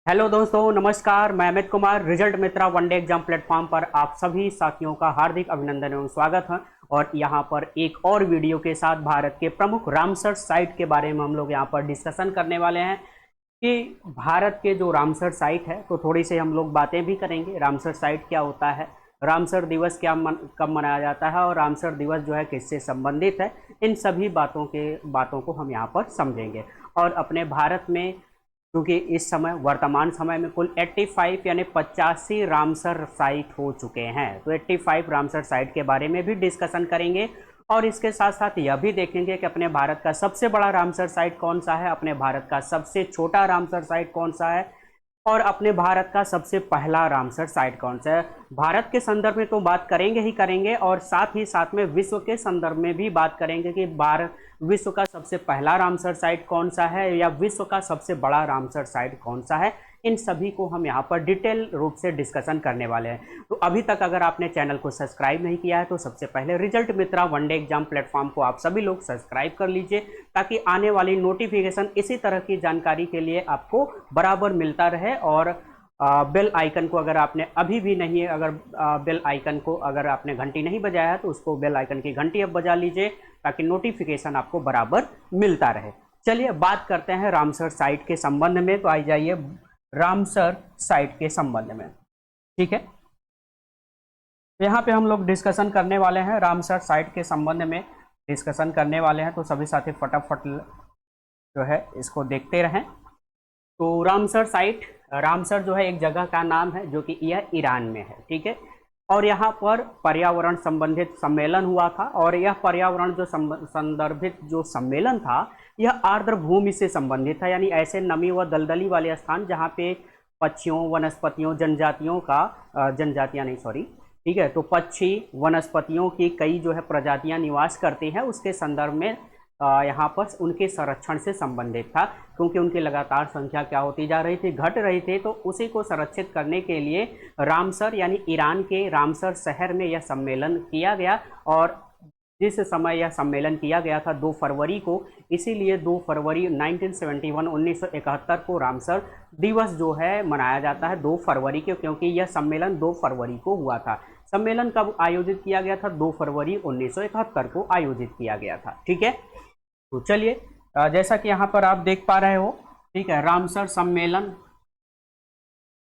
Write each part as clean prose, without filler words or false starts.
Hello दोस्तों, नमस्कार। मैं अमित कुमार, रिजल्ट मित्रा वनडे एग्जाम प्लेटफॉर्म पर आप सभी साथियों का हार्दिक अभिनंदन एवं स्वागत है। और यहाँ पर एक और वीडियो के साथ भारत के प्रमुख रामसर साइट के बारे में हम लोग यहाँ पर डिस्कशन करने वाले हैं कि भारत के जो रामसर साइट है, तो थोड़ी सी हम लोग बातें भी करेंगे। रामसर साइट क्या होता है, रामसर दिवस कब मनाया जाता है और रामसर दिवस जो है किससे संबंधित है, इन सभी बातों को हम यहाँ पर समझेंगे। और अपने भारत में क्योंकि इस समय वर्तमान समय में कुल 85 यानी 85 रामसर साइट हो चुके हैं, तो 85 रामसर साइट के बारे में भी डिस्कशन करेंगे। और इसके साथ साथ यह भी देखेंगे कि अपने भारत का सबसे बड़ा रामसर साइट कौन सा है, अपने भारत का सबसे छोटा रामसर साइट कौन सा है, और अपने भारत का सबसे पहला रामसर साइट कौन सा है। भारत के संदर्भ में तो बात करेंगे ही करेंगे, और साथ ही साथ में विश्व के संदर्भ में भी बात करेंगे कि भारत विश्व का सबसे पहला रामसर साइट कौन सा है या विश्व का सबसे बड़ा रामसर साइट कौन सा है। इन सभी को हम यहाँ पर डिटेल रूप से डिस्कशन करने वाले हैं। तो अभी तक अगर आपने चैनल को सब्सक्राइब नहीं किया है तो सबसे पहले रिजल्ट मित्रा वनडे एग्जाम प्लेटफॉर्म को आप सभी लोग सब्सक्राइब कर लीजिए, ताकि आने वाली नोटिफिकेशन इसी तरह की जानकारी के लिए आपको बराबर मिलता रहे। और बेल आइकन को अगर आपने अभी भी नहीं, अगर बेल आइकन को अगर आपने घंटी नहीं बजाया है तो उसको बेल आइकन की घंटी अब बजा लीजिए, ताकि नोटिफिकेशन आपको बराबर मिलता रहे। चलिए बात करते हैं रामसर साइट के संबंध में। तो आई जाइए रामसर साइट के संबंध में, ठीक है। यहाँ पे हम लोग डिस्कशन करने वाले हैं, रामसर साइट के संबंध में डिस्कशन करने वाले हैं। तो सभी साथी फटाफट जो है इसको देखते रहें। तो रामसर साइट, रामसर जो है एक जगह का नाम है जो कि यह ईरान में है, ठीक है। और यहाँ पर पर्यावरण संबंधित सम्मेलन हुआ था, और यह पर्यावरण जो संदर्भित जो सम्मेलन था यह आर्द्र भूमि से संबंधित था, यानी ऐसे नमी व दलदली वाले स्थान जहाँ पे पक्षियों, वनस्पतियों, जनजातियाँ नहीं, सॉरी, ठीक है। तो पक्षी, वनस्पतियों की कई जो है प्रजातियां निवास करती हैं, उसके संदर्भ में यहाँ पर उनके संरक्षण से संबंधित था। क्योंकि उनकी लगातार संख्या क्या होती जा रही थी, घट रही थी। तो उसी को संरक्षित करने के लिए रामसर यानी ईरान के रामसर शहर में यह सम्मेलन किया गया। और जिस समय यह सम्मेलन किया गया था 2 फरवरी को, इसीलिए 2 फरवरी 1971 को रामसर दिवस जो है मनाया जाता है 2 फरवरी को, क्योंकि यह सम्मेलन 2 फरवरी को हुआ था। सम्मेलन कब आयोजित किया गया था? 2 फरवरी 1971 को आयोजित किया गया था, ठीक है। तो चलिए, जैसा कि यहाँ पर आप देख पा रहे हो, ठीक है, रामसर सम्मेलन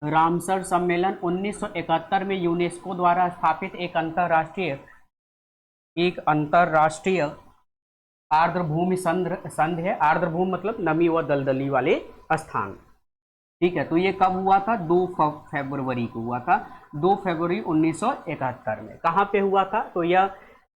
1971 में यूनेस्को द्वारा स्थापित एक अंतरराष्ट्रीय आर्द्रभूमि संघ है। आर्द्रभूमि मतलब नमी व दलदली वाले स्थान, ठीक है। तो ये कब हुआ था? 2 फरवरी को हुआ था, 2 फरवरी 1971 में। कहाँ पे हुआ था? तो यह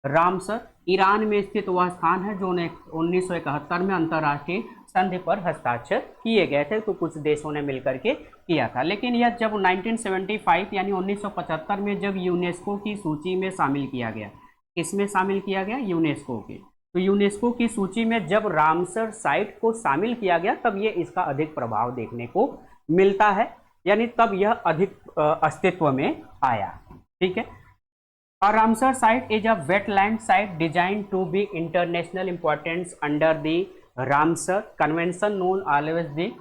रामसर ईरान में स्थित वह स्थान है जो 1971 में अंतर्राष्ट्रीय संधि पर हस्ताक्षर किए गए थे। तो कुछ देशों ने मिलकर के किया था, लेकिन यह जब 1975 यानी 1975 में जब यूनेस्को की सूची में शामिल किया गया, किसमें शामिल किया गया? यूनेस्को की। तो यूनेस्को की सूची में जब रामसर साइट को शामिल किया गया, तब ये इसका अधिक प्रभाव देखने को मिलता है, यानी तब यह अधिक अस्तित्व में आया, ठीक है। और Ramsar site is a wetland site design to be international importance under the Ramsar convention known always the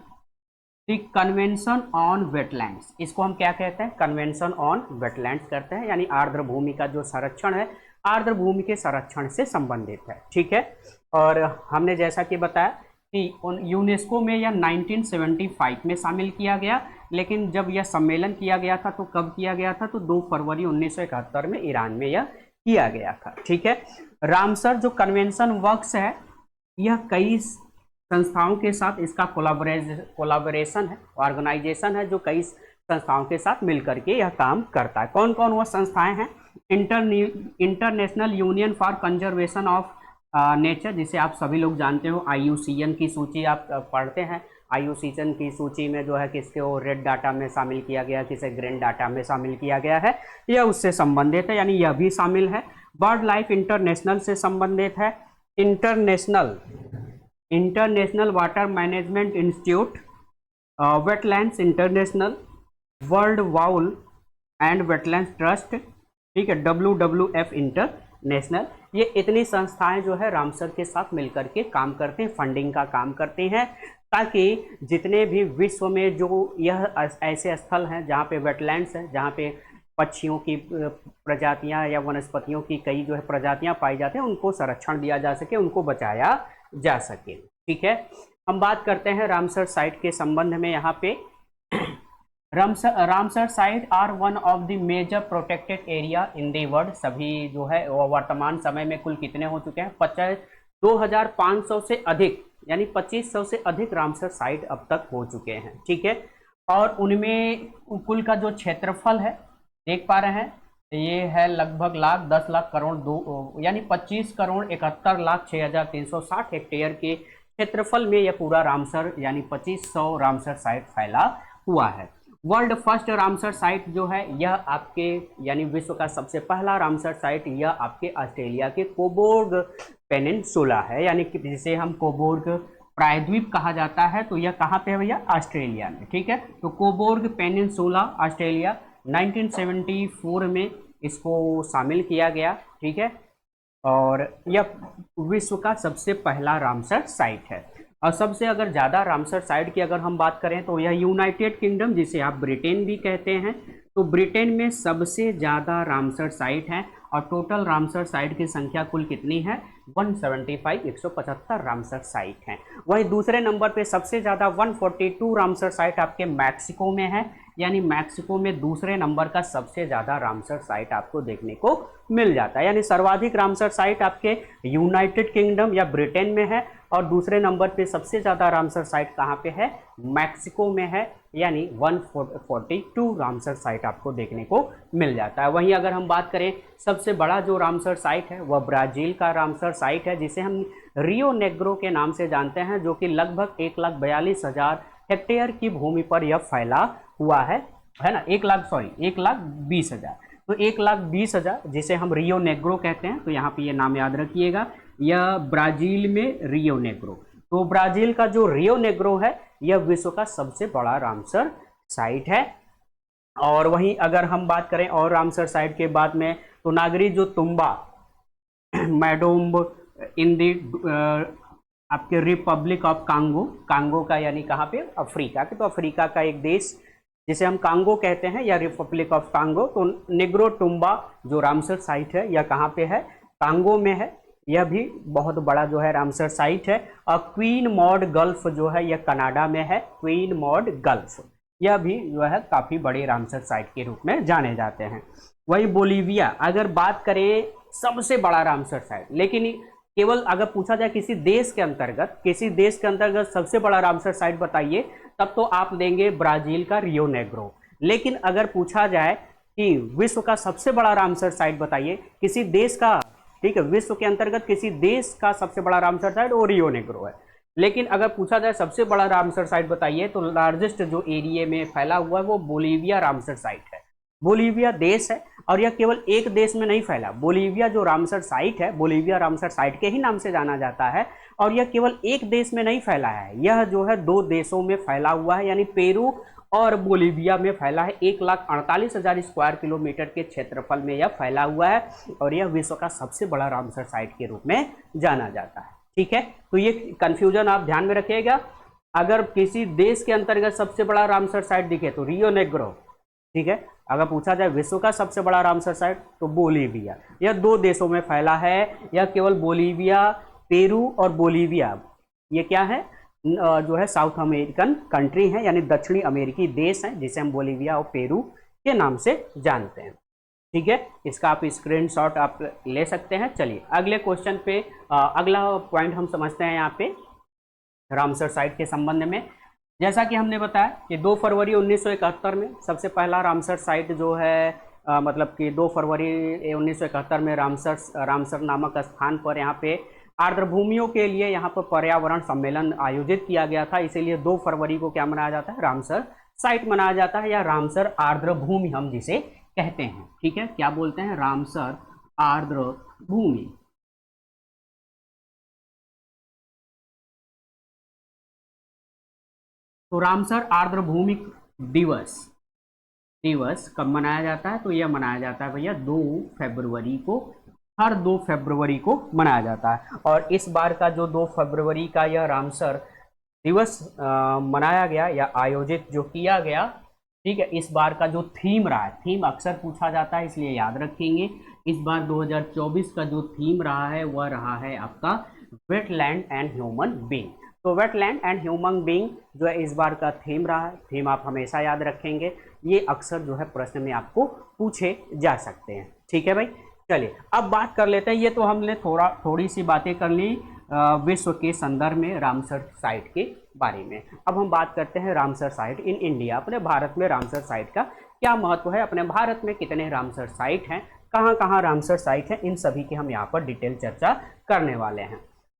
convention on wetlands. इसको हम क्या कहते हैं? कन्वेंशन ऑन वेटलैंड्स करते हैं, यानी आर्द्र भूमि का जो संरक्षण है आर्द्र भूमि के संरक्षण से संबंधित है, ठीक है। और हमने जैसा कि बताया कि यूनेस्को में यह 1975 में शामिल किया गया, लेकिन जब यह सम्मेलन किया गया था तो कब किया गया था? तो 2 फरवरी 1971 में ईरान में यह किया गया था, ठीक है। रामसर जो कन्वेंशन वर्क्स है, यह कई संस्थाओं के साथ इसका कोलाबोरेशन है, ऑर्गेनाइजेशन है, जो कई संस्थाओं के साथ मिलकर के यह काम करता है। कौन कौन वह संस्थाएं हैं? International union for conservation of nature, जिसे आप सभी लोग जानते हो। IUCN की सूची आप पढ़ते हैं, IUCN की सूची में जो है किसको रेड डाटा में शामिल किया गया, किसे ग्रीन डाटा में शामिल किया गया है, यह उससे संबंधित है, यानी यह भी शामिल है। बर्ड लाइफ इंटरनेशनल से संबंधित है। International water management institute, wetlands international, world vowel and wetlands trust, ठीक है, WWF इंटरनेशनल। ये इतनी संस्थाएं जो है रामसर के साथ मिलकर के काम करते हैं, फंडिंग का काम करते हैं। ताकि जितने भी विश्व में जो यह ऐसे स्थल हैं जहाँ पे वेटलैंड्स हैं, जहाँ पे पक्षियों की प्रजातियां या वनस्पतियों की कई जो है प्रजातियां पाई जाती हैं, उनको संरक्षण दिया जा सके, उनको बचाया जा सके। ठीक है, हम बात करते हैं रामसर साइट के संबंध में। यहाँ पे Ramsar site are one of the major protected area in the world. सभी जो है वो वर्तमान समय में कुल कितने हो चुके हैं? 2500 से अधिक, यानी 2500 से अधिक रामसर साइट अब तक हो चुके हैं। ठीक है, और उनमें कुल का जो क्षेत्रफल है देख पा रहे हैं, ये है लगभग 10 लाख करोड़ यानी 25,71,06,360 हेक्टेयर के क्षेत्रफल में यह पूरा रामसर यानी 2500 रामसर साइट फैला हुआ है। वर्ल्ड फर्स्ट रामसर साइट जो है यह आपके यानी विश्व का सबसे पहला रामसर साइट यह आपके ऑस्ट्रेलिया के कोबोर्ग पेनिनसुला है, यानी कि जिसे हम कोबोर्ग प्रायद्वीप कहा जाता है। तो यह कहाँ पे है भैया? ऑस्ट्रेलिया में। ठीक है, तो कोबोर्ग पेनिनसुला ऑस्ट्रेलिया 1974 में इसको शामिल किया गया। ठीक है, और यह विश्व का सबसे पहला रामसर साइट है। और सबसे अगर ज़्यादा रामसर साइट की अगर हम बात करें तो यह यूनाइटेड किंगडम, जिसे आप ब्रिटेन भी कहते हैं, तो ब्रिटेन में सबसे ज़्यादा रामसर साइट हैं और टोटल रामसर साइट की संख्या कुल कितनी है? 175 175 रामसर साइट हैं। वहीं दूसरे नंबर पे सबसे ज़्यादा 142 रामसर साइट आपके मैक्सिको में है, यानी मैक्सिको में दूसरे नंबर का सबसे ज़्यादा रामसर साइट आपको देखने को मिल जाता है। यानी सर्वाधिक रामसर साइट आपके यूनाइटेड किंगडम या ब्रिटेन में है और दूसरे नंबर पे सबसे ज़्यादा रामसर साइट कहाँ पे है? मैक्सिको में है, यानी 142 रामसर साइट आपको देखने को मिल जाता है। वहीं अगर हम बात करें सबसे बड़ा जो रामसर साइट है वह ब्राज़ील का रामसर साइट है, जिसे हम रियो नेग्रो के नाम से जानते हैं, जो कि लगभग 1,42,000 हेक्टेयर की भूमि पर यह फैला हुआ है ना? 1,20,000। तो 1,20,000 जिसे हम रियो नेग्रो कहते हैं, तो यहाँ पे ये नाम याद रखिएगा, यह ब्राज़ील में रियो नेग्रो। तो ब्राज़ील का जो रियो नेग्रो है यह विश्व का सबसे बड़ा रामसर साइट है। और वहीं अगर हम बात करें और रामसर साइट के बाद में, तो नागरी जो तुम्बा मैडोम्ब इन दी आपके रिपब्लिक ऑफ कांगो, कांगो का यानी कहाँ पे? अफ्रीका के। तो अफ्रीका का एक देश जिसे हम कांगो कहते हैं या रिपब्लिक ऑफ कांगो, तो नेग्रो टुम्बा जो रामसर साइट है यह कहाँ पे है? कांगो में है। यह भी बहुत बड़ा जो है रामसर साइट है। और क्वीन मॉड गल्फ जो है यह कनाडा में है। क्वीन मॉड गल्फ यह भी जो है काफ़ी बड़े रामसर साइट के रूप में जाने जाते हैं। वही बोलीविया, अगर बात करें सबसे बड़ा रामसर साइट, लेकिन केवल अगर पूछा जाए किसी देश के अंतर्गत सबसे बड़ा रामसर साइट बताइए, तब तो आप देंगे ब्राज़ील का रियो नेग्रो। लेकिन अगर पूछा जाए कि विश्व का सबसे बड़ा रामसर साइट बताइए किसी देश का, ठीक है, विश्व के अंतर्गत किसी देश का सबसे बड़ा रामसर साइट वो रियो नेग्रो है। लेकिन अगर पूछा जाए सबसे बड़ा रामसर साइट बताइए, तो लार्जेस्ट जो एरिया में फैला हुआ है वो बोलीविया रामसर साइट है। बोलीविया देश है और यह केवल एक देश में नहीं फैला। बोलीविया जो रामसर साइट है, बोलीविया रामसर साइट के ही नाम से जाना जाता है, और यह केवल एक देश में नहीं फैला है, यह जो है 2 देशों में फैला हुआ है, यानी पेरू और बोलीविया में फैला है। 1,48,000 स्क्वायर किलोमीटर के क्षेत्रफल में यह फैला हुआ है और यह विश्व का सबसे बड़ा रामसर साइट के रूप में जाना जाता है। ठीक है, तो ये कंफ्यूजन आप ध्यान में रखिएगा। अगर किसी देश के अंतर्गत सबसे बड़ा रामसर साइट दिखे तो रियो नेग्रो, ठीक है। अगर पूछा जाए विश्व का सबसे बड़ा रामसर साइट तो बोलीविया। यह 2 देशों में फैला है। यह केवल बोलीविया, पेरू और बोलीविया, ये क्या है? जो है साउथ अमेरिकन कंट्री है, यानी दक्षिणी अमेरिकी देश हैं, जिसे हम बोलीविया और पेरू के नाम से जानते हैं। ठीक है, इसका आप स्क्रीनशॉट आप ले सकते हैं। चलिए अगले क्वेश्चन पे अगला पॉइंट हम समझते हैं यहाँ पे रामसर साइट के संबंध में। जैसा कि हमने बताया कि 2 फरवरी 1971 में सबसे पहला रामसर साइट जो है मतलब कि 2 फरवरी 1971 में रामसर नामक स्थान पर यहाँ पे आर्द्रभूमियों के लिए यहाँ पर पर्यावरण सम्मेलन आयोजित किया गया था। इसीलिए 2 फरवरी को क्या मनाया जाता है? रामसर साइट मनाया जाता है, या रामसर आर्द्रभूमि हम जिसे कहते हैं। ठीक है, क्या बोलते हैं? रामसर आर्द्रभूमि। तो रामसर आर्द्रभूमि दिवस कब मनाया जाता है? तो यह मनाया जाता है भैया 2 फरवरी को, हर 2 फरवरी को मनाया जाता है। और इस बार का जो 2 फरवरी का यह रामसर दिवस मनाया गया या आयोजित जो किया गया, ठीक है। इस बार का जो थीम रहा है, थीम अक्सर पूछा जाता है इसलिए याद रखेंगे। इस बार 2024 का जो थीम रहा है वह रहा है आपका वेटलैंड एंड ह्यूमन बीइंग। तो वेटलैंड एंड ह्यूमन बीइंग जो है इस बार का थीम रहा है। थीम आप हमेशा याद रखेंगे, ये अक्सर जो है प्रश्न में आपको पूछे जा सकते हैं, ठीक है भाई। चलिए अब बात कर लेते हैं, ये तो हमने थोड़ी सी बातें कर ली विश्व के संदर्भ में रामसर साइट के बारे में। अब हम बात करते हैं रामसर साइट इन इंडिया, अपने भारत में रामसर साइट का क्या महत्व है, अपने भारत में कितने रामसर साइट हैं, कहाँ कहाँ रामसर साइट है, इन सभी की हम यहाँ पर डिटेल चर्चा करने वाले हैं,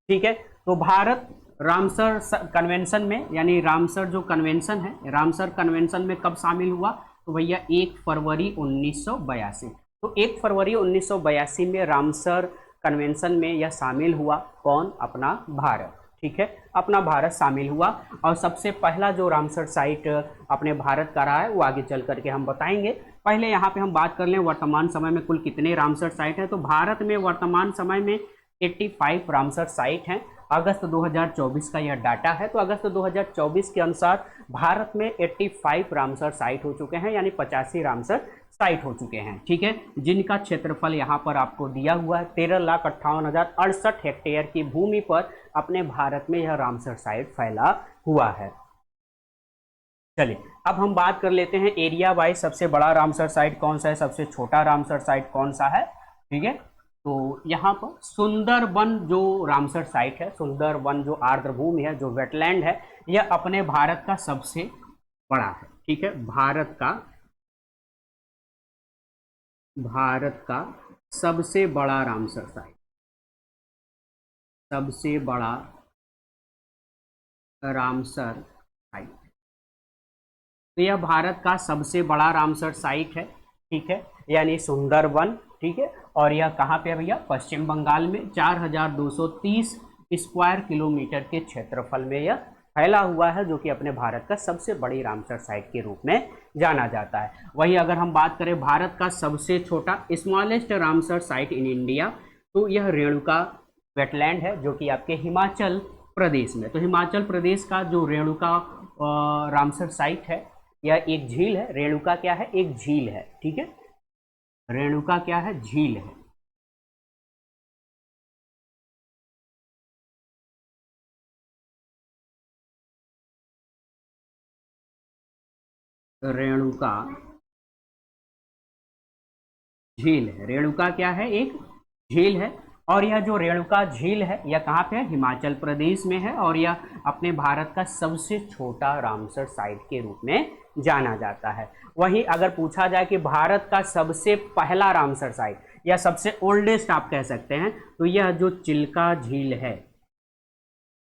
ठीक है। तो भारत रामसर कन्वेंशन में, यानी रामसर जो कन्वेंशन है, रामसर कन्वेंशन में कब शामिल हुआ, तो भैया 1 फरवरी 1982। तो 1 फरवरी 1982 में रामसर कन्वेंशन में यह शामिल हुआ। कौन? अपना भारत, ठीक है, अपना भारत शामिल हुआ। और सबसे पहला जो रामसर साइट अपने भारत का रहा है वो आगे चल करके हम बताएंगे। पहले यहाँ पे हम बात कर लें वर्तमान समय में कुल कितने रामसर साइट हैं। तो भारत में वर्तमान समय में 85 रामसर साइट हैं। अगस्त 2024 का यह डाटा है। तो अगस्त 2024 के अनुसार भारत में 85 रामसर साइट हो चुके हैं, यानी 85 रामसर साइट हो चुके हैं, ठीक है, जिनका क्षेत्रफल यहाँ पर आपको दिया हुआ है 13,58,068 हेक्टेयर की भूमि पर अपने भारत में यह रामसर साइट फैला हुआ है। चलिए अब हम बात कर लेते हैं एरिया वाइज सबसे बड़ा रामसर साइट कौन सा है, सबसे छोटा रामसर साइट कौन सा है, ठीक है। तो यहाँ पर सुंदरबन जो रामसर साइट है, सुंदरबन जो आर्द्रभूमि है, जो वेटलैंड है, यह अपने भारत का सबसे बड़ा है, ठीक है। भारत का सबसे बड़ा रामसर साइट, सबसे बड़ा रामसर साइट, तो यह भारत का सबसे बड़ा रामसर साइट है, ठीक है, यानी सुंदरबन, ठीक है। और यह कहाँ पे है भैया? पश्चिम बंगाल में 4230 स्क्वायर किलोमीटर के क्षेत्रफल में यह फैला हुआ है, जो कि अपने भारत का सबसे बड़ी रामसर साइट के रूप में जाना जाता है। वहीं अगर हम बात करें भारत का सबसे छोटा smallest Ramsar site in India, तो यह रेणुका वेटलैंड है, जो कि आपके हिमाचल प्रदेश में। तो हिमाचल प्रदेश का जो रेणुका रामसर साइट है, यह एक झील है। रेणुका क्या है? एक झील है, ठीक है। रेणुका क्या है? झील है। रेणुका झील है। रेणुका क्या है? एक झील है। और यह जो रेणुका झील है यह कहाँ पे है? हिमाचल प्रदेश में है। और यह अपने भारत का सबसे छोटा रामसर साइट के रूप में जाना जाता है। वहीं अगर पूछा जाए कि भारत का सबसे पहला रामसर साइट या सबसे ओल्डेस्ट आप कह सकते हैं, तो यह जो चिल्का झील है,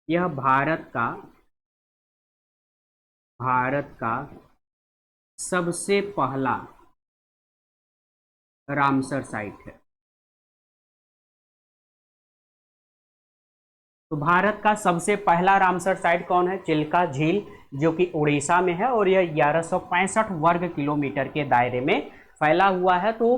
यह भारत का सबसे पहला रामसर साइट है। तो भारत का सबसे पहला रामसर साइट कौन है? चिल्का झील, जो कि उड़ीसा में है। और यह 1165 वर्ग किलोमीटर के दायरे में फैला हुआ है। तो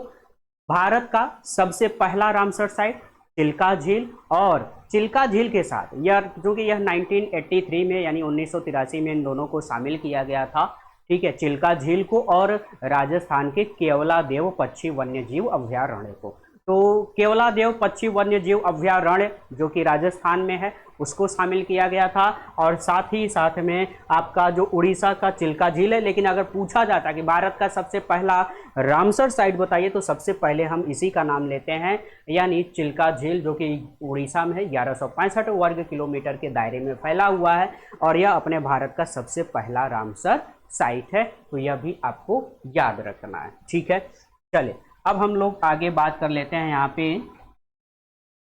भारत का सबसे पहला रामसर साइट चिल्का झील, और चिल्का झील के साथ यह, क्योंकि यह 1983 में यानी 1983 में इन दोनों को शामिल किया गया था, ठीक है, चिल्का झील को और राजस्थान के केवलादेव पक्षी वन्यजीव अभयारण्य को। तो केवलादेव पक्षी वन्यजीव अभयारण्य जो कि राजस्थान में है, उसको शामिल किया गया था। और साथ ही साथ में आपका जो उड़ीसा का चिल्का झील है। लेकिन अगर पूछा जाता कि भारत का सबसे पहला रामसर साइट बताइए, तो सबसे पहले हम इसी का नाम लेते हैं, यानी चिल्का झील, जो कि उड़ीसा में है, 1165 वर्ग किलोमीटर के दायरे में फैला हुआ है। और यह अपने भारत का सबसे पहला रामसर साइट है। तो यह भी आपको याद रखना है, ठीक है। चलिए अब हम लोग आगे बात कर लेते हैं यहाँ पे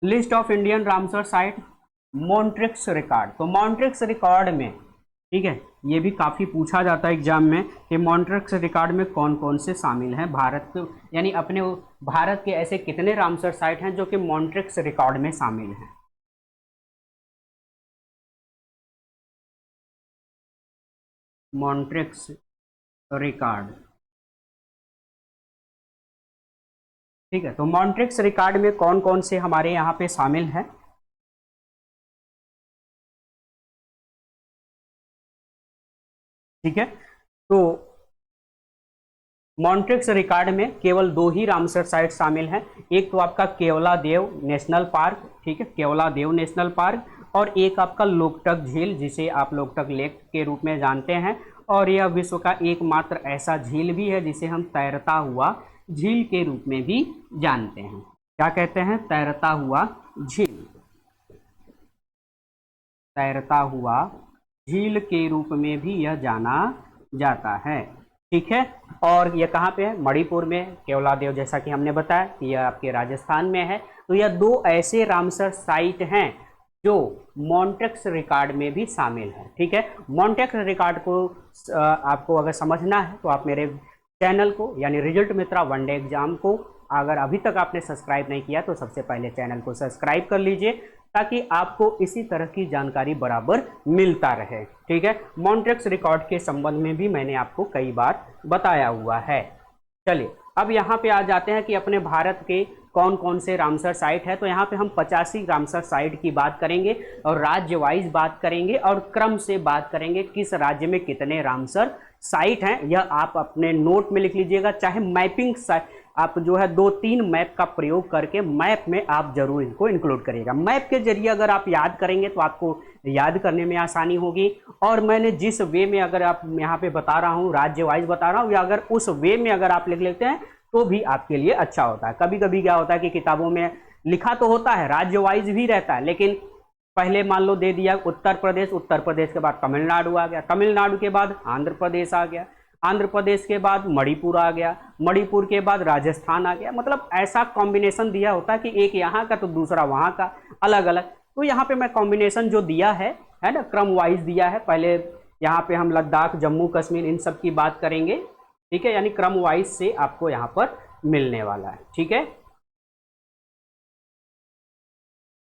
list of Indian Ramsar site, Montreux record. तो मॉन्ट्रिक्स रिकॉर्ड में, ठीक है, ये भी काफ़ी पूछा जाता है एग्जाम में कि मॉन्ट्रिक्स रिकॉर्ड में कौन कौन से शामिल हैं भारत के, यानी अपने भारत के ऐसे कितने रामसर साइट हैं जो कि मॉन्ट्रिक्स रिकॉर्ड में शामिल हैं। मॉन्ट्रिक्स रिकॉर्ड, ठीक है। तो मॉन्ट्रिक्स रिकॉर्ड में कौन कौन से हमारे यहाँ पे शामिल है? ठीक है। तो मॉन्ट्रिक्स रिकॉर्ड में केवल 2 ही रामसर साइट शामिल हैं। एक तो आपका केवलादेव नेशनल पार्क, ठीक है, केवलादेव नेशनल पार्क, और एक आपका लोकटक झील जिसे आप लोकटक लेक के रूप में जानते हैं। और यह विश्व का एकमात्र ऐसा झील भी है जिसे हम तैरता हुआ झील के रूप में भी जानते हैं। क्या कहते हैं? तैरता हुआ झील, तैरता हुआ झील के रूप में भी यह जाना जाता है, ठीक है। और यह कहाँ पे है? मणिपुर में। केवलादेव जैसा कि हमने बताया कि यह आपके राजस्थान में है। तो यह 2 ऐसे रामसर साइट हैं जो मॉन्ट्रिक्स रिकॉर्ड में भी शामिल है, ठीक है। मॉन्ट्रिक्स रिकॉर्ड को आपको अगर समझना है तो आप मेरे चैनल को यानी रिजल्ट मित्रा वनडे एग्जाम को अगर अभी तक आपने सब्सक्राइब नहीं किया तो सबसे पहले चैनल को सब्सक्राइब कर लीजिए ताकि आपको इसी तरह की जानकारी बराबर मिलता रहे, ठीक है। मॉन्ट्रिक्स रिकॉर्ड के संबंध में भी मैंने आपको कई बार बताया हुआ है। चलिए अब यहाँ पे आ जाते हैं कि अपने भारत के कौन कौन से रामसर साइट है। तो यहाँ पे हम 85 रामसर साइट की बात करेंगे और राज्य वाइज बात करेंगे और क्रम से बात करेंगे किस राज्य में कितने रामसर साइट हैं। यह आप अपने नोट में लिख लीजिएगा, चाहे मैपिंग आप जो है 2-3 मैप का प्रयोग करके मैप में आप जरूर इनको इंक्लूड करिएगा। मैप के जरिए अगर आप याद करेंगे तो आपको याद करने में आसानी होगी। और मैंने जिस वे में अगर आप यहाँ पे बता रहा हूँ, राज्य वाइज बता रहा हूँ, या अगर उस वे में अगर आप लिख लेते हैं तो भी आपके लिए अच्छा होता है। कभी कभी क्या होता है कि किताबों में लिखा तो होता है, राज्य वाइज भी रहता है, लेकिन पहले मान लो दे दिया उत्तर प्रदेश, उत्तर प्रदेश के बाद तमिलनाडु आ गया, तमिलनाडु के बाद आंध्र प्रदेश आ गया, आंध्र प्रदेश के बाद मणिपुर आ गया, मणिपुर के बाद राजस्थान आ गया। मतलब ऐसा कॉम्बिनेशन दिया होता है कि एक यहाँ का तो दूसरा वहाँ का, अलग अलग। तो यहाँ पे मैं कॉम्बिनेशन जो दिया है ना, क्रम वाइज दिया है। पहले यहाँ पे हम लद्दाख, जम्मू कश्मीर इन सब की बात करेंगे, ठीक है, यानी क्रम वाइज से आपको यहाँ पर मिलने वाला है, ठीक है।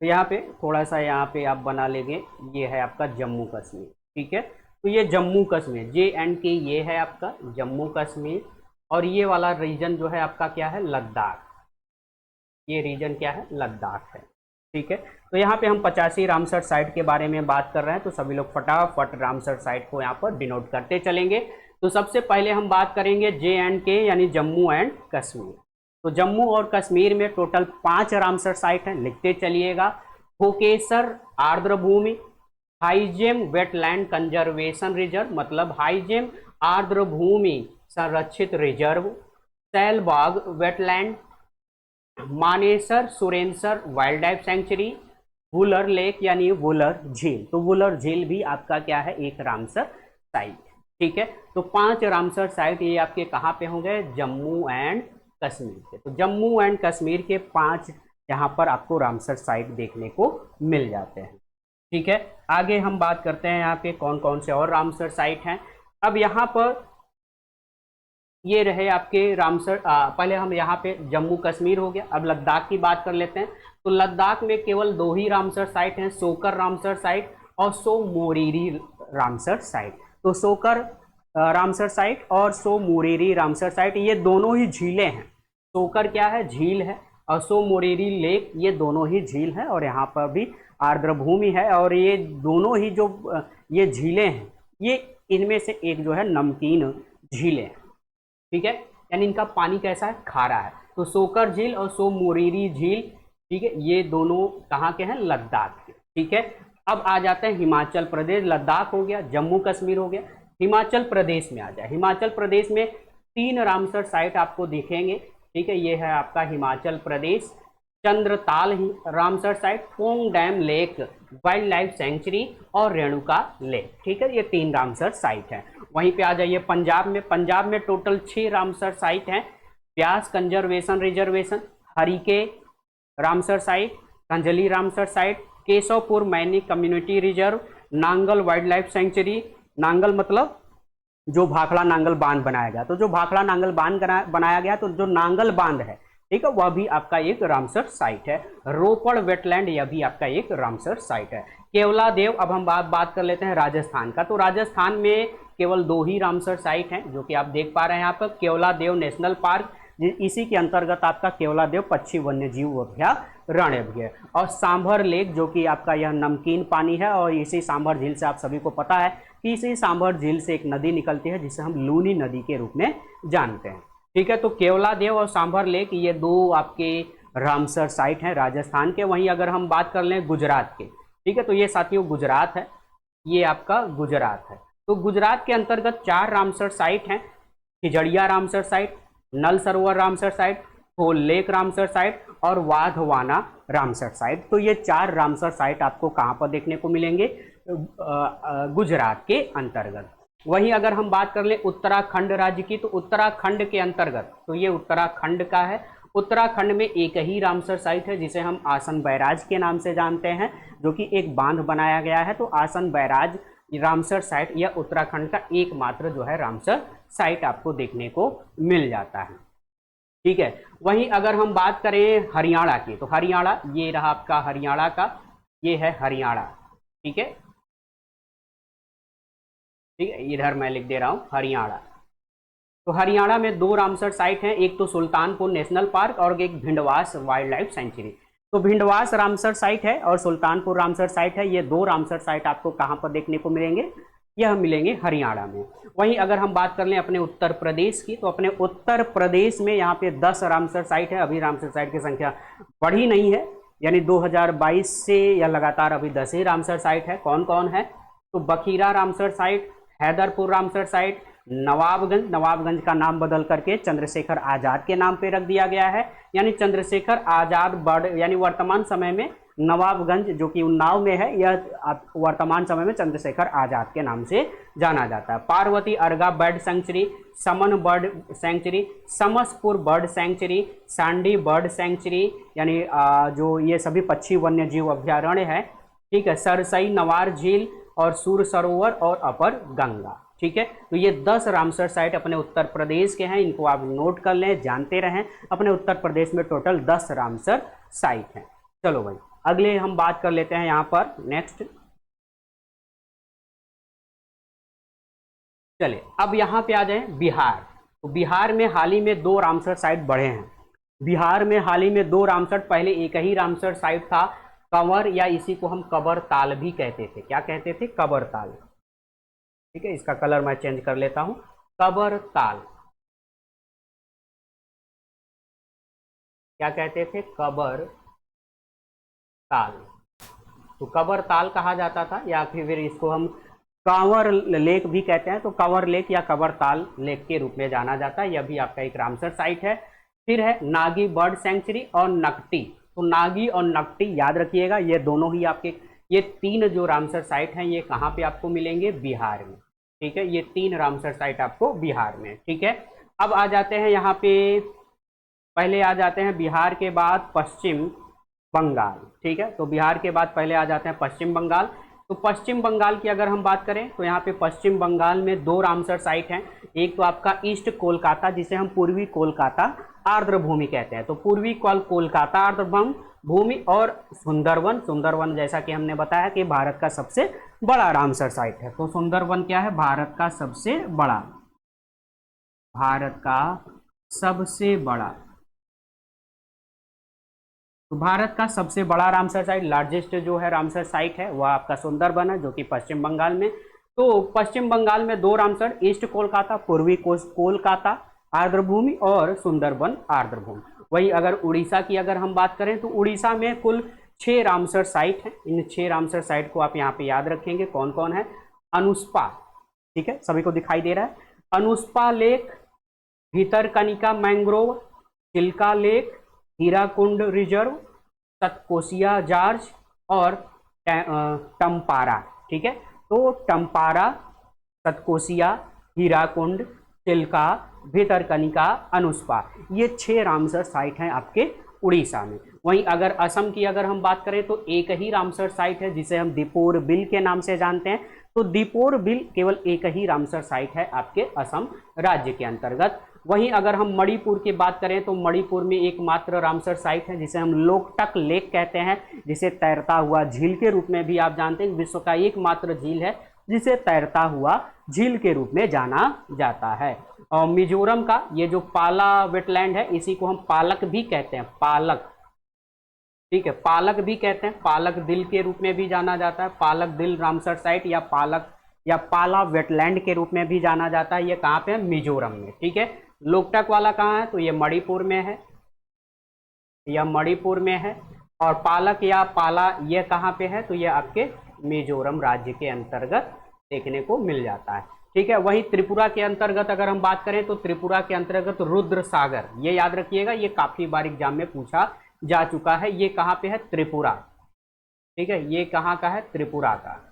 तो यहाँ पे थोड़ा सा यहाँ पे आप बना लेंगे, ये है आपका जम्मू कश्मीर, ठीक है। तो ये जम्मू कश्मीर JNK, ये है आपका जम्मू कश्मीर, और ये वाला रीजन जो है आपका क्या है? लद्दाख। ये रीजन क्या है? लद्दाख है, ठीक है। तो यहाँ पे हम 85 रामसर साइट के बारे में बात कर रहे हैं, तो सभी लोग फटाफट रामसर साइट को यहाँ पर डिनोट करते चलेंगे। तो सबसे पहले हम बात करेंगे JNK यानी जम्मू एंड कश्मीर। तो जम्मू और कश्मीर में टोटल 5 रामसर साइट हैं, लिखते चलिएगा। होकेसर आर्द्रभूमि, हाईजेम वेटलैंड कंजर्वेशन रिजर्व, मतलब हाईजेम आर्द्रभूमि संरक्षित reserve, Shallabugh wetland, Mansar Surinsar wildlife sanctuary, Wular lake यानी वुलर झील। तो वुलर झील भी आपका क्या है? एक रामसर साइट, ठीक है। तो 5 रामसर साइट ये आपके कहाँ पे होंगे? जम्मू एंड कश्मीर के। तो जम्मू एंड कश्मीर के 5 यहाँ पर आपको रामसर साइट देखने को मिल जाते हैं, ठीक है। आगे हम बात करते हैं यहाँ पे कौन कौन से और रामसर साइट हैं। अब यहाँ पर ये रहे आपके रामसर, पहले हम यहाँ पे जम्मू कश्मीर हो गया। अब लद्दाख की बात कर लेते हैं। तो लद्दाख में केवल 2 ही रामसर साइट हैं, सोकर रामसर साइट और सो मोरीरी रामसर साइट। तो सोकर रामसर साइट और सो मोरीरी रामसर साइट ये दोनों ही झीलें हैं। सोकर क्या है? झील है, और सो मोरीरी लेक ये दोनों ही झील है, और यहाँ पर भी आर्द्रभूमि है। और ये दोनों ही जो ये झीलें हैं, ये इनमें से एक जो है नमकीन झीलें हैं, ठीक है, यानी इनका पानी कैसा है? खारा है। तो सोकर झील और सो मोरीरी झील, ठीक है, ये दोनों कहाँ के हैं? लद्दाख के, ठीक है। अब आ जाते हैं हिमाचल प्रदेश। लद्दाख हो गया, जम्मू कश्मीर हो गया, हिमाचल प्रदेश में आ जाए। हिमाचल प्रदेश में 3 रामसर साइट आपको दिखेंगे, ठीक है। ये है आपका Himachal Pradesh, Chandratal Ramsar site, Pong dam lake wildlife sanctuary और रेणुका लेक, ठीक है। ये 3 रामसर साइट हैं। वहीं पे आ जाइए पंजाब में। पंजाब में टोटल 6 रामसर साइट हैं। Beas conservation reservation, Harike Ramsar site, Kanjli Ramsar site, Keshopur Miani community reserve, Nangal wildlife sanctuary. Nangal मतलब जो भाखड़ा नांगल बांध बनाया गया, तो जो भाखड़ा नांगल बांध बनाया गया, तो जो नांगल बांध है, ठीक है, वह भी आपका एक रामसर साइट है। रोपड़ वेटलैंड, यह भी आपका एक रामसर साइट है। केवलादेव, अब हम बात कर लेते हैं राजस्थान का। तो राजस्थान में केवल 2 ही रामसर साइट हैं, जो कि आप देख पा रहे हैं यहाँ पर। केवलादेव नेशनल पार्क, इसी के अंतर्गत आपका केवलादेव पक्षी वन्य जीव अभयारण्य भी है। और सांभर लेक, जो कि आपका यह नमकीन पानी है, और इसी सांभर झील से आप सभी को पता है कि इसी सांभर झील से एक नदी निकलती है जिसे हम लूनी नदी के रूप में जानते हैं। ठीक है, तो केवलादेव और सांभर लेक ये दो आपके रामसर साइट हैं राजस्थान के। वहीं अगर हम बात कर लें गुजरात के, ठीक है, तो ये साथियों गुजरात है, ये आपका गुजरात है। तो गुजरात के अंतर्गत 4 रामसर साइट हैं। Khijadiya Ramsar site, Nal Sarovar Ramsar site, होल लेक रामसर साइट और वाधवाना रामसर साइट। तो ये 4 रामसर साइट आपको कहाँ पर देखने को मिलेंगे? गुजरात के अंतर्गत। वहीं अगर हम बात कर लें उत्तराखंड राज्य की, तो उत्तराखंड के अंतर्गत, तो ये उत्तराखंड का है। उत्तराखंड में एक ही रामसर साइट है जिसे हम आसन बैराज के नाम से जानते हैं, जो कि एक बांध बनाया गया है। तो आसन बैराज रामसर साइट या उत्तराखंड का एकमात्र जो है रामसर साइट आपको देखने को मिल जाता है। ठीक है, वहीं अगर हम बात करें हरियाणा की, तो हरियाणा ये रहा आपका हरियाणा का, ये है हरियाणा। ठीक है, ठीक है, इधर मैं लिख दे रहा हूं हरियाणा। तो हरियाणा में 2 रामसर साइट हैं, एक तो सुल्तानपुर नेशनल पार्क और एक भिंडवास वाइल्ड लाइफ सेंचुरी। तो भिंडवास रामसर साइट है और सुल्तानपुर रामसर साइट है। ये 2 रामसर साइट आपको कहां पर देखने को मिलेंगे? यह मिलेंगे हरियाणा में। वहीं अगर हम बात कर लें अपने उत्तर प्रदेश की, तो अपने उत्तर प्रदेश में यहाँ पे 10 रामसर साइट है। अभी रामसर साइट की संख्या बढ़ी नहीं है, यानी 2022 से या लगातार अभी 10 ही रामसर साइट है। कौन कौन है? तो Bakhira Ramsar site, Haiderpur Ramsar site, Nawabganj का नाम बदल करके चंद्रशेखर आजाद के नाम पे रख दिया गया है, यानी चंद्रशेखर आजाद बर्ड, यानी वर्तमान समय में नवाबगंज जो कि उन्नाव में है, यह वर्तमान समय में चंद्रशेखर आजाद के नाम से जाना जाता है। Parvati Arga bird sanctuary, Saman bird sanctuary, Samaspur bird sanctuary, Sandi bird sanctuary, यानी जो ये सभी पक्षी वन्य जीव अभ्यारण्य है। ठीक है, सरसई नवार झील और सूर सरोवर और अपर गंगा। ठीक है, तो ये 10 रामसर साइट अपने उत्तर प्रदेश के हैं। इनको आप नोट कर लें, जानते रहें। अपने उत्तर प्रदेश में टोटल 10 रामसर साइट हैं। चलो भाई, अगले हम बात कर लेते हैं यहां पर नेक्स्ट। चलिए अब यहां पे आ जाए बिहार। तो बिहार में हाल ही में 2 रामसर साइट बढ़े हैं। बिहार में हाल ही में 2 रामसर, पहले एक ही रामसर साइट था कंवर, या इसी को हम कबर ताल भी कहते थे। क्या कहते थे? कबर ताल। ठीक है, इसका कलर मैं चेंज कर लेता हूं, कबर ताल। क्या कहते थे? कबर ताल। तो कबर ताल कहा जाता था, या फिर इसको हम कांवर लेक भी कहते हैं। तो कंवर लेक या कबर ताल लेक के रूप में जाना जाता है। यह भी आपका एक रामसर साइट है। फिर है नागी बर्ड सेंचुरी और नकटी। तो नागी और नकटी याद रखिएगा, ये दोनों ही आपके, ये 3 जो रामसर साइट हैं ये कहाँ पे आपको मिलेंगे? बिहार में। ठीक है, ये 3 रामसर साइट आपको बिहार में। ठीक है, अब आ जाते हैं यहाँ पे, पहले आ जाते हैं बिहार के बाद पश्चिम बंगाल। ठीक है, तो बिहार के बाद पहले आ जाते हैं पश्चिम बंगाल। तो पश्चिम बंगाल की अगर हम बात करें, तो यहाँ पे पश्चिम बंगाल में 2 रामसर साइट हैं। एक तो आपका ईस्ट कोलकाता, जिसे हम पूर्वी कोलकाता आर्द्र भूमि कहते हैं। तो पूर्वी कोलकाता आर्द्र भूमि और सुंदरवन। सुंदरवन जैसा कि हमने बताया कि भारत का सबसे बड़ा रामसर साइट है। तो सुंदरवन क्या है? भारत का सबसे बड़ा, भारत का सबसे बड़ा, तो भारत का सबसे बड़ा रामसर साइट, लार्जेस्ट जो है रामसर साइट है वह आपका सुंदरबन है, जो कि पश्चिम बंगाल में। तो पश्चिम बंगाल में 2 रामसर, ईस्ट कोलकाता, पूर्वी कोलकाता आर्द्रभूमि और सुंदरबन आर्द्रभूमि। वही अगर उड़ीसा की अगर हम बात करें, तो उड़ीसा में कुल 6 रामसर साइट हैं। इन 6 रामसर साइट को आप यहाँ पे याद रखेंगे। कौन कौन है? अनुस्पा, ठीक है, सभी को दिखाई दे रहा है। Ansupa lake, Bhitarkanika mangrove, Chilka lake, Hirakud reserve, Satkosia gorge और टम्पारा। ठीक है, तो टम्पारा, सतकोसिया, हीराकुंड, चिल्का, भीतरकनिका, अनुस्पा, ये 6 रामसर साइट हैं आपके उड़ीसा में। वहीं अगर असम की अगर हम बात करें, तो एक ही रामसर साइट है जिसे हम दीपोर बिल के नाम से जानते हैं। तो दीपोर बिल केवल एक ही रामसर साइट है आपके असम राज्य के अंतर्गत। वहीं अगर हम मणिपुर की बात करें, तो मणिपुर में एकमात्र रामसर साइट है जिसे हम लोकटक लेक कहते हैं, जिसे तैरता हुआ झील के रूप में भी आप जानते हैं। विश्व का एकमात्र झील है जिसे तैरता हुआ झील के रूप में जाना जाता है। और मिजोरम का ये जो पाला वेटलैंड है, इसी को हम पालक भी कहते हैं, पालक। ठीक है, पालक भी कहते हैं, पालक दिल के रूप में भी जाना जाता है। पालक दिल रामसर साइट या पालक या पाला वेटलैंड के रूप में भी जाना जाता है। ये कहाँ पे है? मिजोरम में। ठीक है, लोकटक वाला कहाँ है? तो ये मणिपुर में है, यह मणिपुर में है। और पालक या पाला ये कहाँ पे है? तो ये आपके मिजोरम राज्य के अंतर्गत देखने को मिल जाता है। ठीक है, वहीं त्रिपुरा के अंतर्गत अगर हम बात करें तो त्रिपुरा के अंतर्गत रुद्र सागर, ये याद रखिएगा, ये काफी बार एग्जाम में पूछा जा चुका है। ये कहाँ पे है? त्रिपुरा। ठीक है, ये कहाँ का है? त्रिपुरा का।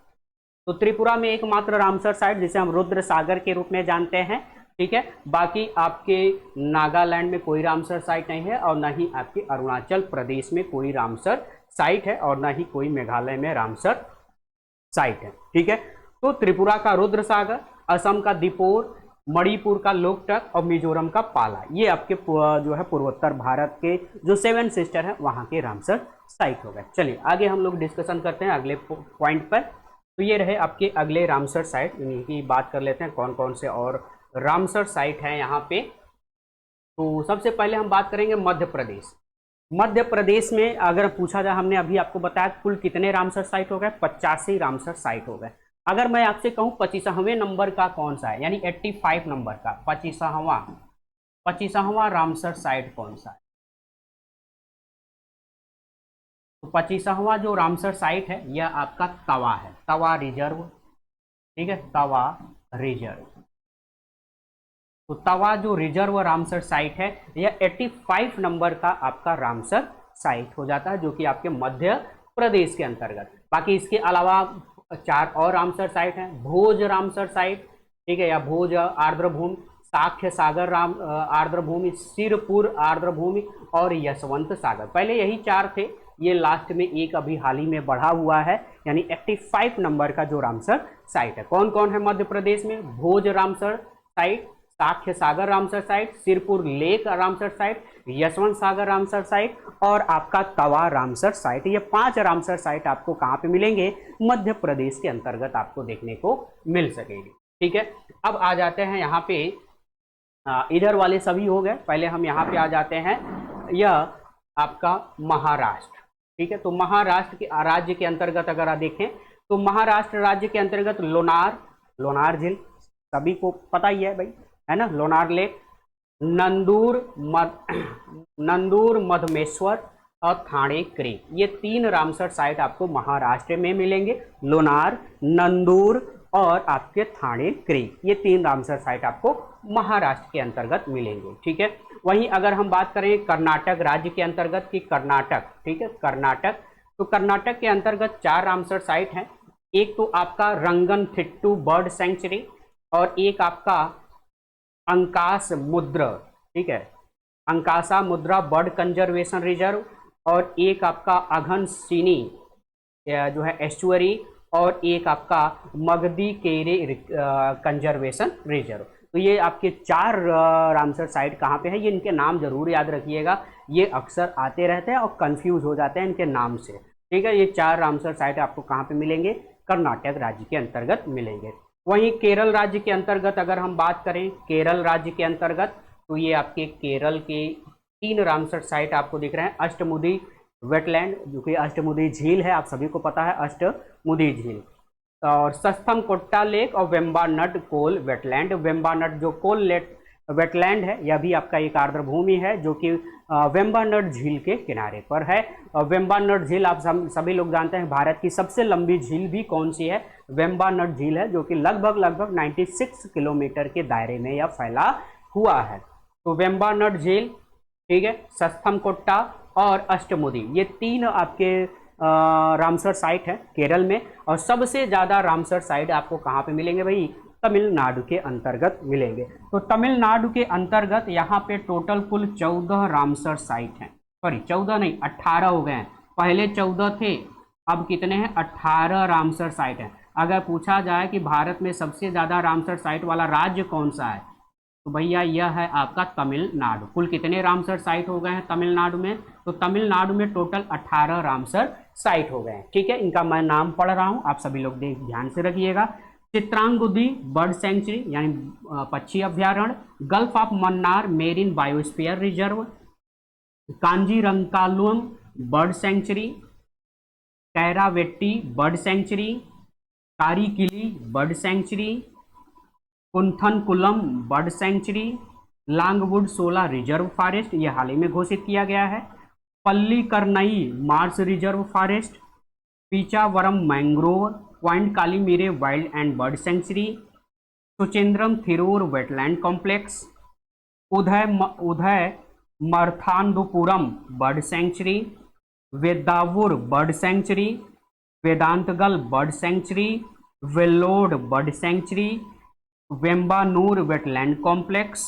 तो त्रिपुरा में एकमात्र रामसर साइट जिसे हम रुद्र सागर के रूप में जानते हैं। ठीक है, बाकी आपके नागालैंड में कोई रामसर साइट नहीं है, और न ही आपके अरुणाचल प्रदेश में कोई रामसर साइट है, और न ही कोई मेघालय में रामसर साइट है। ठीक है, तो त्रिपुरा का रुद्र सागर, असम का दीपोर, मणिपुर का लोकटक और मिजोरम का पाला, ये आपके जो है पूर्वोत्तर भारत के जो 7 सिस्टर है वहां के रामसर साइट हो गए। चलिए आगे हम लोग डिस्कशन करते हैं अगले पॉइंट पर। तो ये रहे आपके अगले रामसर साइट, इनकी बात कर लेते हैं कौन कौन से और रामसर साइट है यहाँ पे। तो सबसे पहले हम बात करेंगे मध्य प्रदेश। मध्य प्रदेश में अगर पूछा जाए, हमने अभी आपको बताया कुल कितने रामसर साइट हो गए? 85 रामसर साइट हो गए। अगर मैं आपसे कहूं 25वें नंबर का कौन सा है, यानी 85 नंबर का 25वां रामसर साइट कौन सा है? तो 25वां जो रामसर साइट है यह आपका तवा है, तवा रिजर्व। ठीक है, तवा रिजर्व। तो तवा जो रिजर्व रामसर साइट है यह 85 नंबर का आपका रामसर साइट हो जाता है, जो कि आपके मध्य प्रदेश के अंतर्गत। बाकी इसके अलावा 4 और रामसर साइट हैं। भोज रामसर साइट, ठीक है, या भोज आर्द्रभूमि, साख्य सागर आर्द्रभूमि, सिरपुर आर्द्रभूमि और यशवंत सागर। पहले यही 4 थे, ये लास्ट में एक अभी हाल ही में बढ़ा हुआ है, यानी 85 नंबर का जो रामसर साइट है। कौन कौन है मध्य प्रदेश में? Bhoj Ramsar site, Sakhya Sagar Ramsar site, Sirpur lake Ramsar site, Yashwant Sagar Ramsar site और आपका तवा रामसर साइट। ये 5 रामसर साइट आपको कहाँ पे मिलेंगे? मध्य प्रदेश के अंतर्गत आपको देखने को मिल सकेगी। ठीक है, अब आ जाते हैं यहाँ पे, इधर वाले सभी हो गए। पहले हम यहाँ पे आ जाते हैं, यह आपका महाराष्ट्र। ठीक है, तो महाराष्ट्र के राज्य के अंतर्गत अगर आप देखें तो महाराष्ट्र राज्य के अंतर्गत लोनार झील सभी को पता ही है भाई, है ना, लोनार लेक, नंदूर मधमेश्वर और थाने क्रीक, ये 3 रामसर साइट आपको महाराष्ट्र में मिलेंगे। लोनार, नंदूर और आपके थाने क्रीक, ये 3 रामसर साइट आपको महाराष्ट्र के अंतर्गत मिलेंगे। ठीक है, वहीं अगर हम बात करें कर्नाटक राज्य के अंतर्गत की कर्नाटक, ठीक है, कर्नाटक, तो कर्नाटक के अंतर्गत 4 रामसर साइट हैं। एक तो आपका रंगनथिट्टू बर्ड सेंचुरी, और एक आपका अंकास मुद्रा, ठीक है, अंकासा मुद्रा बर्ड कंजर्वेशन रिजर्व, और एक आपका अघनसिनी जो है एस्चुअरी, और एक आपका मगदी केरे कंजर्वेशन रिजर्व। तो ये आपके 4 रामसर साइट कहाँ पे है, ये इनके नाम जरूर याद रखिएगा, ये अक्सर आते रहते हैं और कंफ्यूज हो जाते हैं इनके नाम से। ठीक है, ये 4 रामसर साइट आपको कहाँ पे मिलेंगे? कर्नाटक राज्य के अंतर्गत मिलेंगे। वहीं केरल राज्य के अंतर्गत अगर हम बात करें, केरल राज्य के अंतर्गत, तो ये आपके केरल के 3 रामसर साइट आपको दिख रहे हैं। अष्टमुदी वेटलैंड, जो कि अष्टमुदी झील है, आप सभी को पता है अष्टमुदी झील, और सस्थमकोट्टा लेक और वेम्बानड कोल वेटलैंड। वेम्बानड जो कोल वेटलैंड है यह भी आपका एक आर्द्रभूमि है, जो कि वेम्बानड झील के किनारे पर है। और वेम्बानड झील आप सभी लोग जानते हैं भारत की सबसे लंबी झील भी कौन सी है? वेम्बानड झील है, जो कि लगभग 96 किलोमीटर के दायरे में यह फैला हुआ है। तो वेम्बानड झील, ठीक है, सस्थमकोट्टा और अष्टमुदी, ये 3 आपके रामसर साइट है केरल में। और सबसे ज़्यादा रामसर साइट आपको कहाँ पे मिलेंगे भाई? तमिलनाडु के अंतर्गत मिलेंगे। तो तमिलनाडु के अंतर्गत यहाँ पे टोटल कुल 14 रामसर साइट हैं, सॉरी 14 नहीं 18 हो गए हैं, पहले 14 थे, अब कितने हैं? 18 रामसर साइट हैं। अगर पूछा जाए कि भारत में सबसे ज़्यादा रामसर साइट वाला राज्य कौन सा है, तो भैया यह है आपका तमिलनाडु। कुल कितने रामसर साइट हो गए हैं तमिलनाडु में? तो तमिलनाडु में टोटल 18 रामसर साइट हो गए हैं। ठीक है, इनका मैं नाम पढ़ रहा हूँ, आप सभी लोग ध्यान से रखिएगा। चित्रांगुदी बर्ड सेंचुरी यानी पक्षी अभ्यारण्य, gulf of Mannar marine biosphere reserve, Kanjirankulam bird sanctuary, Karaivetti bird sanctuary, Karikili bird sanctuary, Koonthankulam bird sanctuary, Longwood Shola reserve forest, ये हाल ही में घोषित किया गया है, Pallikaranai marsh reserve forest, Pichavaram mangrove, point Calimere wild and bird sanctuary, Suchindram Theroor wetland complex, Udhaya Marthandapuram bird sanctuary, Vaduvur bird sanctuary, Vedanthangal bird sanctuary, Vellode bird sanctuary, Vembannur wetland complex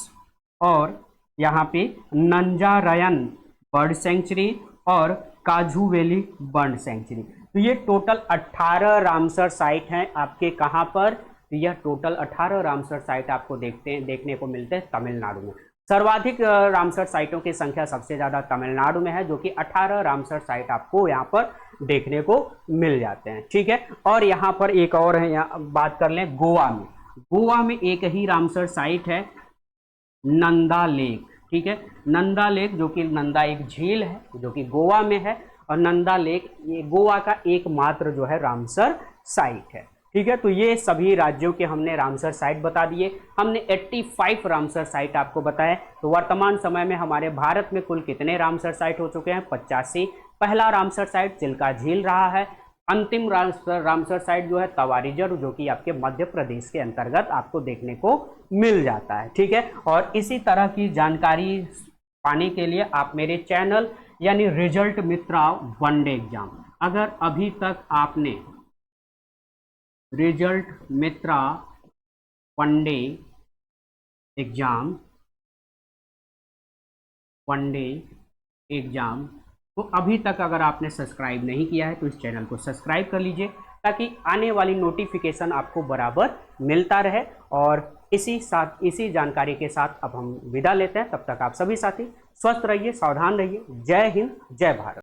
और यहाँ पे नंजारयन bird sanctuary और काजू वैली बर्ड सेंचुरी। तो ये टोटल 18 रामसर साइट हैं आपके कहाँ पर, तो यह टोटल 18 रामसर साइट आपको देखने को मिलते हैं तमिलनाडु में। सर्वाधिक रामसर साइटों की संख्या सबसे ज़्यादा तमिलनाडु में है, जो कि 18 रामसर साइट आपको यहाँ पर देखने को मिल जाते हैं। ठीक है, और यहाँ पर एक और है, यहाँ बात कर लें गोवा में। गोवा में एक ही रामसर साइट है, नंदा लेक। ठीक है, नंदा लेक जो कि नंदा एक झील है जो कि गोवा में है, और नंदा लेक ये गोवा का एकमात्र जो है रामसर साइट है। ठीक है, तो ये सभी राज्यों के हमने रामसर साइट बता दिए। हमने 85 रामसर साइट आपको बताए। तो वर्तमान समय में हमारे भारत में कुल कितने रामसर साइट हो चुके हैं? 85। पहला रामसर साइट चिल्का झील रहा है। अंतिम रामसर साइट जो है तवा रिजर्व, जो कि आपके मध्य प्रदेश के अंतर्गत आपको देखने को मिल जाता है। ठीक है, और इसी तरह की जानकारी पाने के लिए आप मेरे चैनल यानी रिजल्ट मित्रा वनडे एग्जाम, अगर अभी तक आपने रिजल्ट मित्रा वनडे एग्जाम तो अभी तक अगर आपने सब्सक्राइब नहीं किया है तो इस चैनल को सब्सक्राइब कर लीजिए, ताकि आने वाली नोटिफिकेशन आपको बराबर मिलता रहे। और इसी जानकारी के साथ अब हम विदा लेते हैं। तब तक आप सभी साथी स्वस्थ रहिए, सावधान रहिए। जय हिंद, जय भारत।